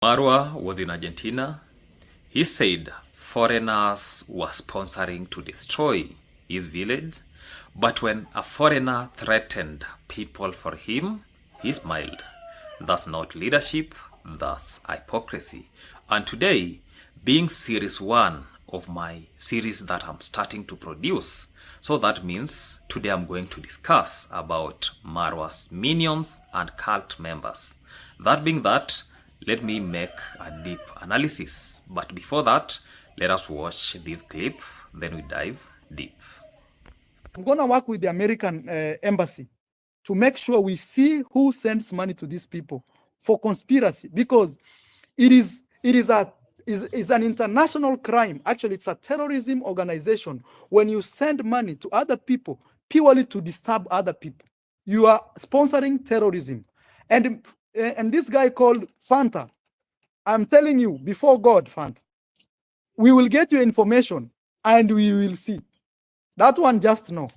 Marwa was in Argentina. He said foreigners were sponsoring to destroy his village, but when a foreigner threatened people for him, he smiled. That's not leadership, that's hypocrisy. And today, being series 1 of my series that I'm starting to produce, so that means today I'm going to discuss about Marwa's minions and cult members. That being that, let me make a deep analysis. But before that, let us watch this clip, then we dive deep. I'm going to work with the American embassy to make sure we see who sends money to these people for conspiracy, because it is an international crime. Actually, it's a terrorism organization. When you send money to other people purely to disturb other people, you are sponsoring terrorism. And this guy called Fanta, I'm telling you, before God, Fanta, we will get you information and we will see. That one, just know.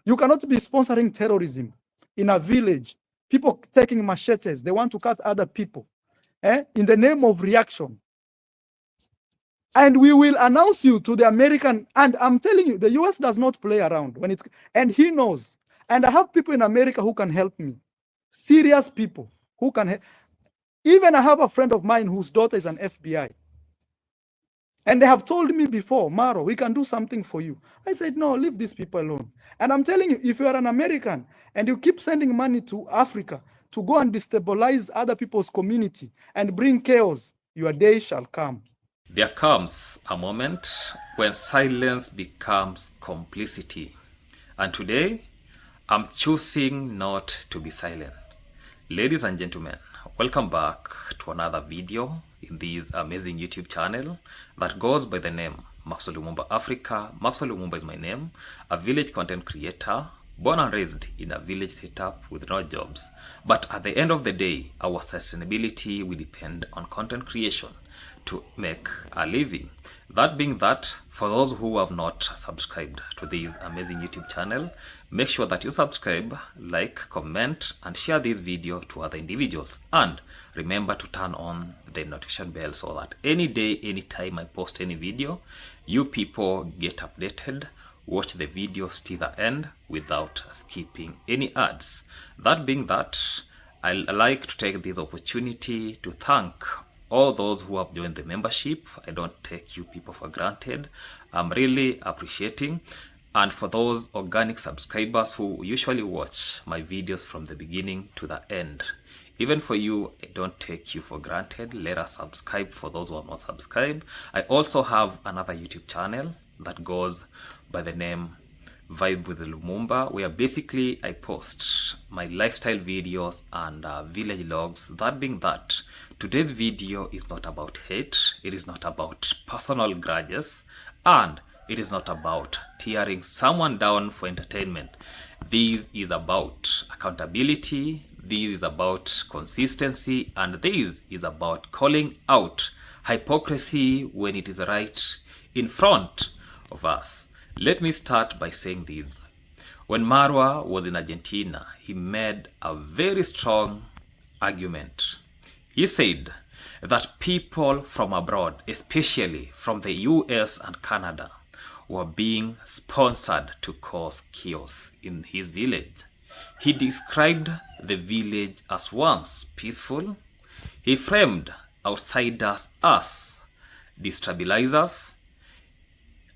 You cannot be sponsoring terrorism in a village. People taking machetes, they want to cut other people in the name of reaction. And we will announce you to the American, and I'm telling you, the US does not play around when it's, and he knows. And I have people in America who can help me. Serious people who can help. Even I have a friend of mine whose daughter is an FBI. And they have told me before, Maro, we can do something for you. I said, no, leave these people alone. And I'm telling you, if you are an American and you keep sending money to Africa to go and destabilize other people's community and bring chaos, your day shall come. There comes a moment when silence becomes complicity. And today, I'm choosing not to be silent. Ladies and gentlemen, welcome back to another video in this amazing YouTube channel that goes by the name Maxwell Lumumba Africa. Maxwell Lumumba is my name, a village content creator, born and raised in a village setup with no jobs. But at the end of the day, our sustainability will depend on content creation to make a living. That being that, for those who have not subscribed to this amazing YouTube channel, make sure that you subscribe, like, comment, and share this video to other individuals. And remember to turn on the notification bell so that any day, anytime I post any video, you people get updated. Watch the videos till the end without skipping any ads. That being that, I like to take this opportunity to thank all those who have joined the membership. I don't take you people for granted. I'm really appreciating. And for those organic subscribers who usually watch my videos from the beginning to the end, even for you, I don't take you for granted. Let us subscribe for those who are not subscribed. I also have another YouTube channel that goes by the name Vibe with Lumumba, where basically I post my lifestyle videos and village logs. That being that, today's video is not about hate, it is not about personal grudges, and it is not about tearing someone down for entertainment. This is about accountability, this is about consistency, and this is about calling out hypocrisy when it is right in front of us. Let me start by saying this. When Marwa was in Argentina, he made a very strong argument. He said that people from abroad, especially from the US and Canada, were being sponsored to cause chaos in his village. He described the village as once peaceful. He framed outsiders as destabilizers,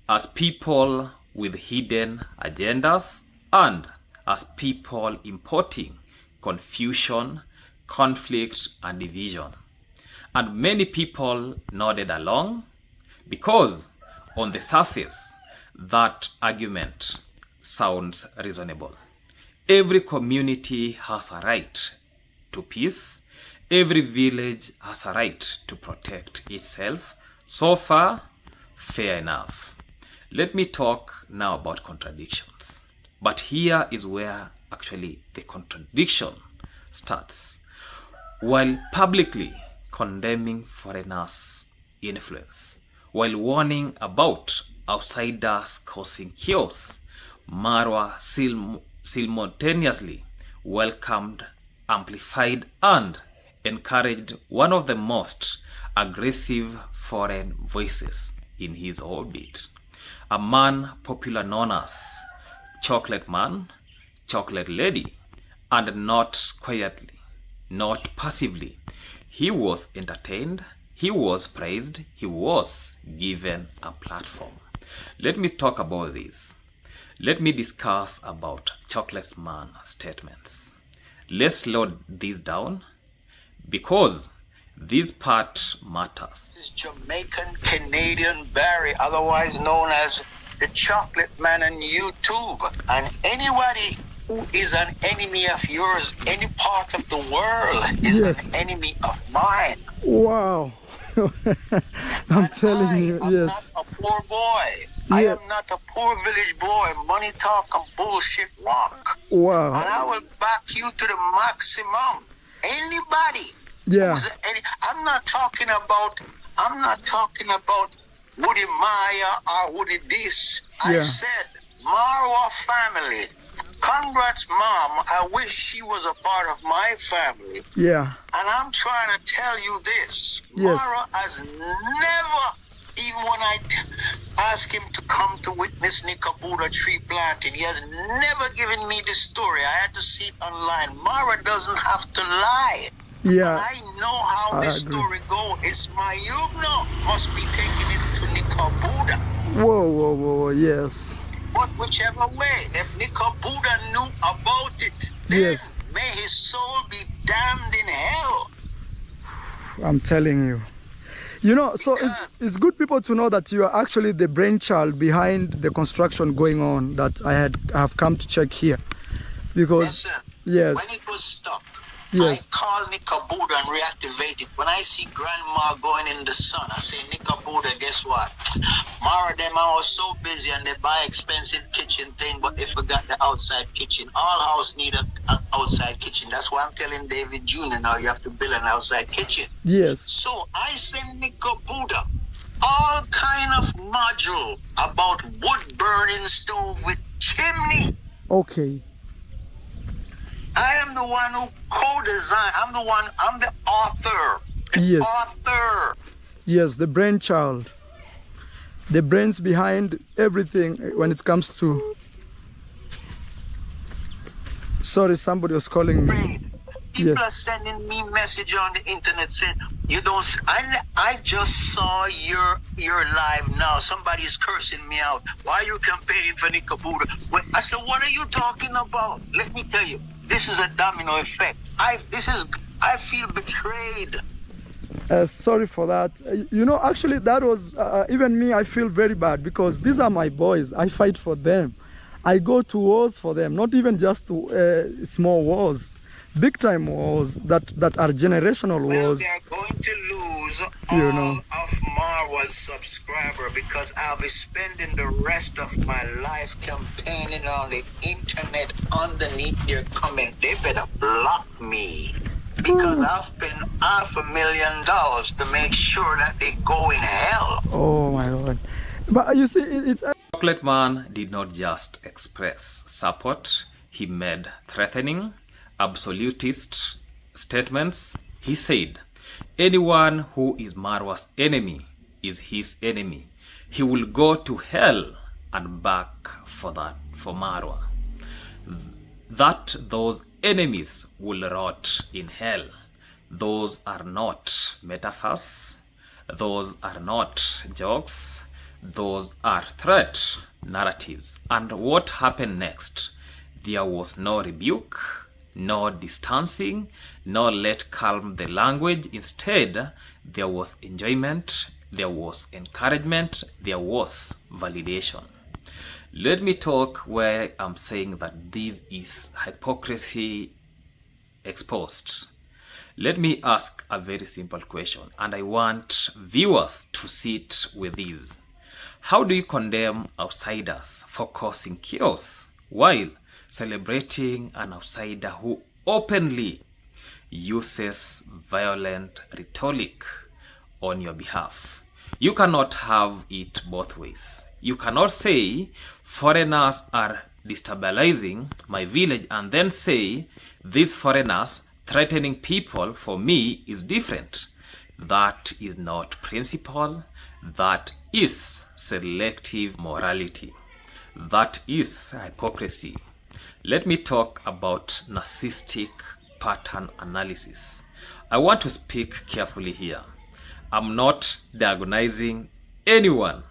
as people with hidden agendas, and as people importing confusion, conflict, and division. And many people nodded along because on the surface, that argument sounds reasonable. Every community has a right to peace. Every village has a right to protect itself. So far, fair enough. Let me talk now about contradictions. But here is where actually the contradiction starts. While publicly condemning foreigners' influence, while warning about outsiders causing chaos, Marwa simultaneously welcomed, amplified, and encouraged one of the most aggressive foreign voices in his orbit, a man popular known as Chocolate Man, Chocolate Lady, and not quietly, not passively. He was entertained, he was praised, he was given a platform. Let me talk about this. Let me discuss about Chocolate Man statements. Let's slow this down because this part matters. This is Jamaican Canadian Barry, otherwise known as the Chocolate Man on YouTube. And anybody who is an enemy of yours, any part of the world, is an enemy of mine. Wow. I'm telling you, I'm yes. not a poor boy. I am not a poor village boy. Money talk and bullshit walk. Wow. And I will back you to the maximum. Anybody. Yeah. I'm not talking about Woody Maya or Woody this. I said, Marwa family. Congrats, Mom. I wish she was a part of my family. Yeah. And I'm trying to tell you this. Yes. Marwa has never, even when I asked him to come to witness Nikabuda tree planting, he has never given me this story. I had to see it online. Marwa doesn't have to lie. Yeah. And I know how this story goes. It's my Yugno must be taking it to Nikabuda. Whoa, yes. But whichever way, if Nikabuda knew about it, then may his soul be damned in hell. I'm telling you. You know, so it's good people to know that you are actually the brainchild behind the construction going on that I have come to check here. Because, when it was stuck, I called Nikabuda and reactivate it. When I see Grandma going in the sun, I say, Nikabuda, guess what? Mara, them I was so busy and they buy expensive kitchen thing, but they forgot the outside kitchen. All house need an outside kitchen. That's why I'm telling David Jr. now you have to build an outside kitchen. Yes. So I send Nikabuda all kind of module about wood burning stove with chimney. Okay. I am the one who co-designed. I'm the author. The author. Yes, the brainchild. The brains behind everything when it comes to... Sorry, somebody was calling me. People are sending me message on the internet saying, you don't... I just saw your live now. Somebody's cursing me out. Why are you campaigning for Nikabuda? I said, what are you talking about? Let me tell you. This is a domino effect. I feel betrayed. Sorry for that. You know, actually, that was even me. I feel very bad because these are my boys. I fight for them. I go to wars for them. Not even just small wars, big time wars that are generational wars. They are going to lose all of Marwa's subscriber because I'll be spending the rest of my life campaigning on the internet underneath their comment. They better block me because I've spent $500,000 to make sure that they go in hell. Oh my God. But you see, it's... Chocolate Man did not just express support. He made threatening, absolutist statements. He said, anyone who is Marwa's enemy is his enemy. He will go to hell and back for Marwa. That those enemies will rot in hell. Those are not metaphors. Those are not jokes. Those are threat narratives. And what happened next? There was no rebuke, no distancing, no let calm the language. Instead, there was enjoyment, there was encouragement, there was validation. Let me talk where I'm saying that this is hypocrisy exposed. Let me ask a very simple question, and I want viewers to sit with this. How do you condemn outsiders for causing chaos while celebrating an outsider who openly uses violent rhetoric on your behalf? You cannot have it both ways. You cannot say foreigners are destabilizing my village and then say these foreigners Threatening people for me is different. That is not principle. That is selective morality. That is hypocrisy. Let me talk about narcissistic pattern analysis. I want to speak carefully here. I'm not diagnosing anyone.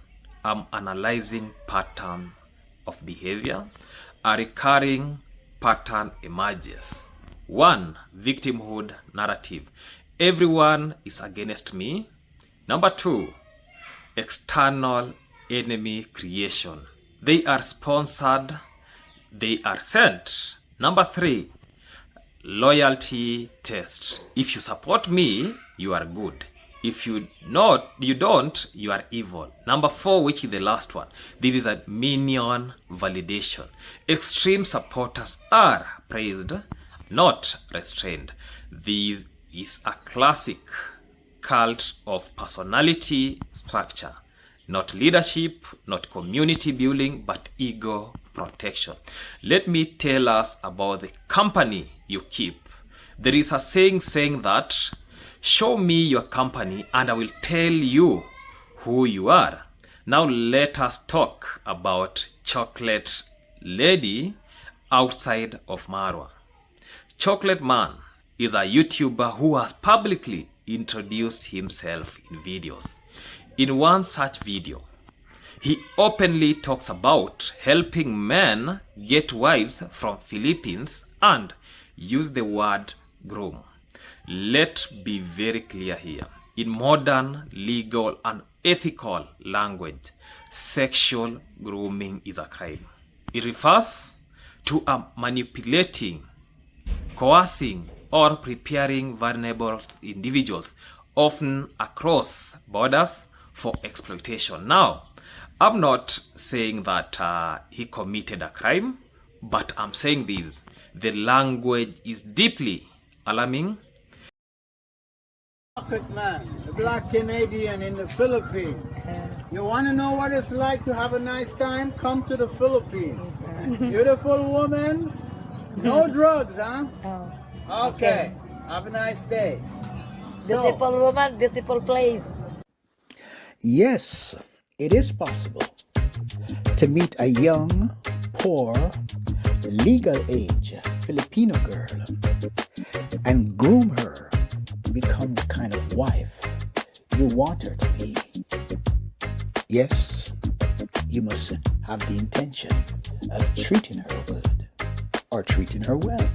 I'm analyzing pattern of behavior. A recurring pattern emerges. 1. Victimhood narrative. Everyone is against me. Number 2. External enemy creation. They are sponsored. They are sent. Number 3. Loyalty test. If you support me, you are good. If you don't, you are evil. Number 4, which is the last one. This is a minion validation. Extreme supporters are praised, not restrained. This is a classic cult of personality structure. Not leadership, not community building, but ego protection. Let me tell us about the company you keep. There is a saying that, show me your company and I will tell you who you are. Now let us talk about Chocolate Lady outside of Marwa. Chocolate Man is a YouTuber who has publicly introduced himself in videos. In one such video, he openly talks about helping men get wives from Philippines and use the word groom. Let's be very clear here. In modern, legal, and ethical language, sexual grooming is a crime. It refers to a manipulating, coercing, or preparing vulnerable individuals, often across borders, for exploitation. Now, I'm not saying that he committed a crime, but I'm saying this. The language is deeply alarming. Man, a black Canadian in the Philippines. You want to know what it's like to have a nice time? Come to the Philippines. Beautiful woman, no drugs, huh? Okay. Have a nice day. Beautiful woman, beautiful place. Yes, it is possible to meet a young, poor, legal age Filipino girl and groom her to become the kind of wife you want her to be. Yes, you must have the intention of treating her good or treating her well.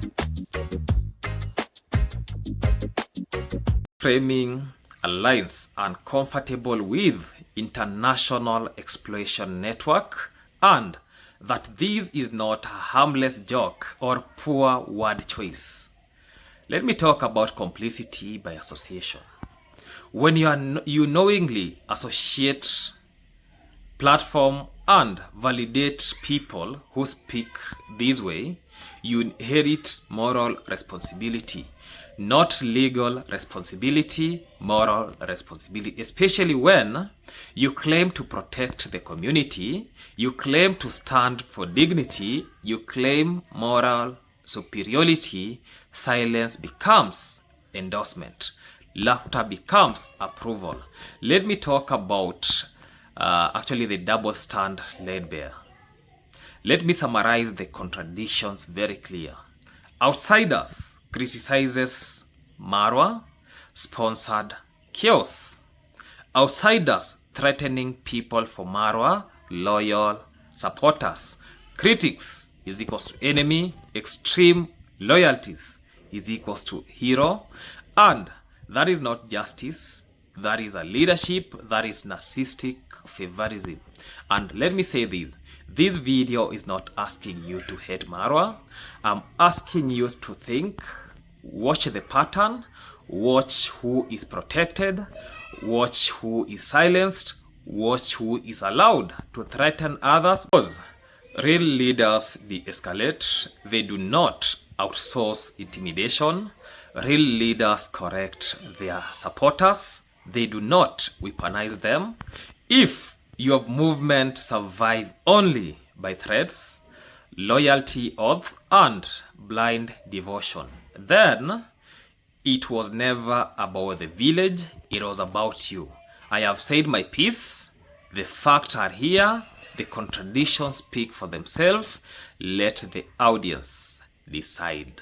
Framing alliance uncomfortable with international exploitation network, and that this is not a harmless joke or poor word choice. Let me talk about complicity by association. When you knowingly associate, platform, and validate people who speak this way, you inherit moral responsibility. Not legal responsibility, moral responsibility, especially when you claim to protect the community, you claim to stand for dignity, you claim moral superiority. Silence becomes endorsement. Laughter becomes approval. Let me talk about actually the double stand laid bare. Let me summarize the contradictions very clear. Outsiders criticizes Marwa, sponsored chaos. Outsiders threatening people for Marwa, loyal supporters. Critics is equals to enemy. Extreme loyalties is equals to hero. And that is not justice. That is a leadership. That is narcissistic favorism. And let me say this. This video is not asking you to hate Marwa. I'm asking you to think, watch the pattern, watch who is protected, watch who is silenced, watch who is allowed to threaten others. Because real leaders de-escalate, they do not outsource intimidation. Real leaders correct their supporters, they do not weaponize them. If your movement survive only by threats, loyalty oaths, and blind devotion, then It was never about the village, it was about you. I have said my piece. The facts are here. The contradictions speak for themselves. Let the audience decide.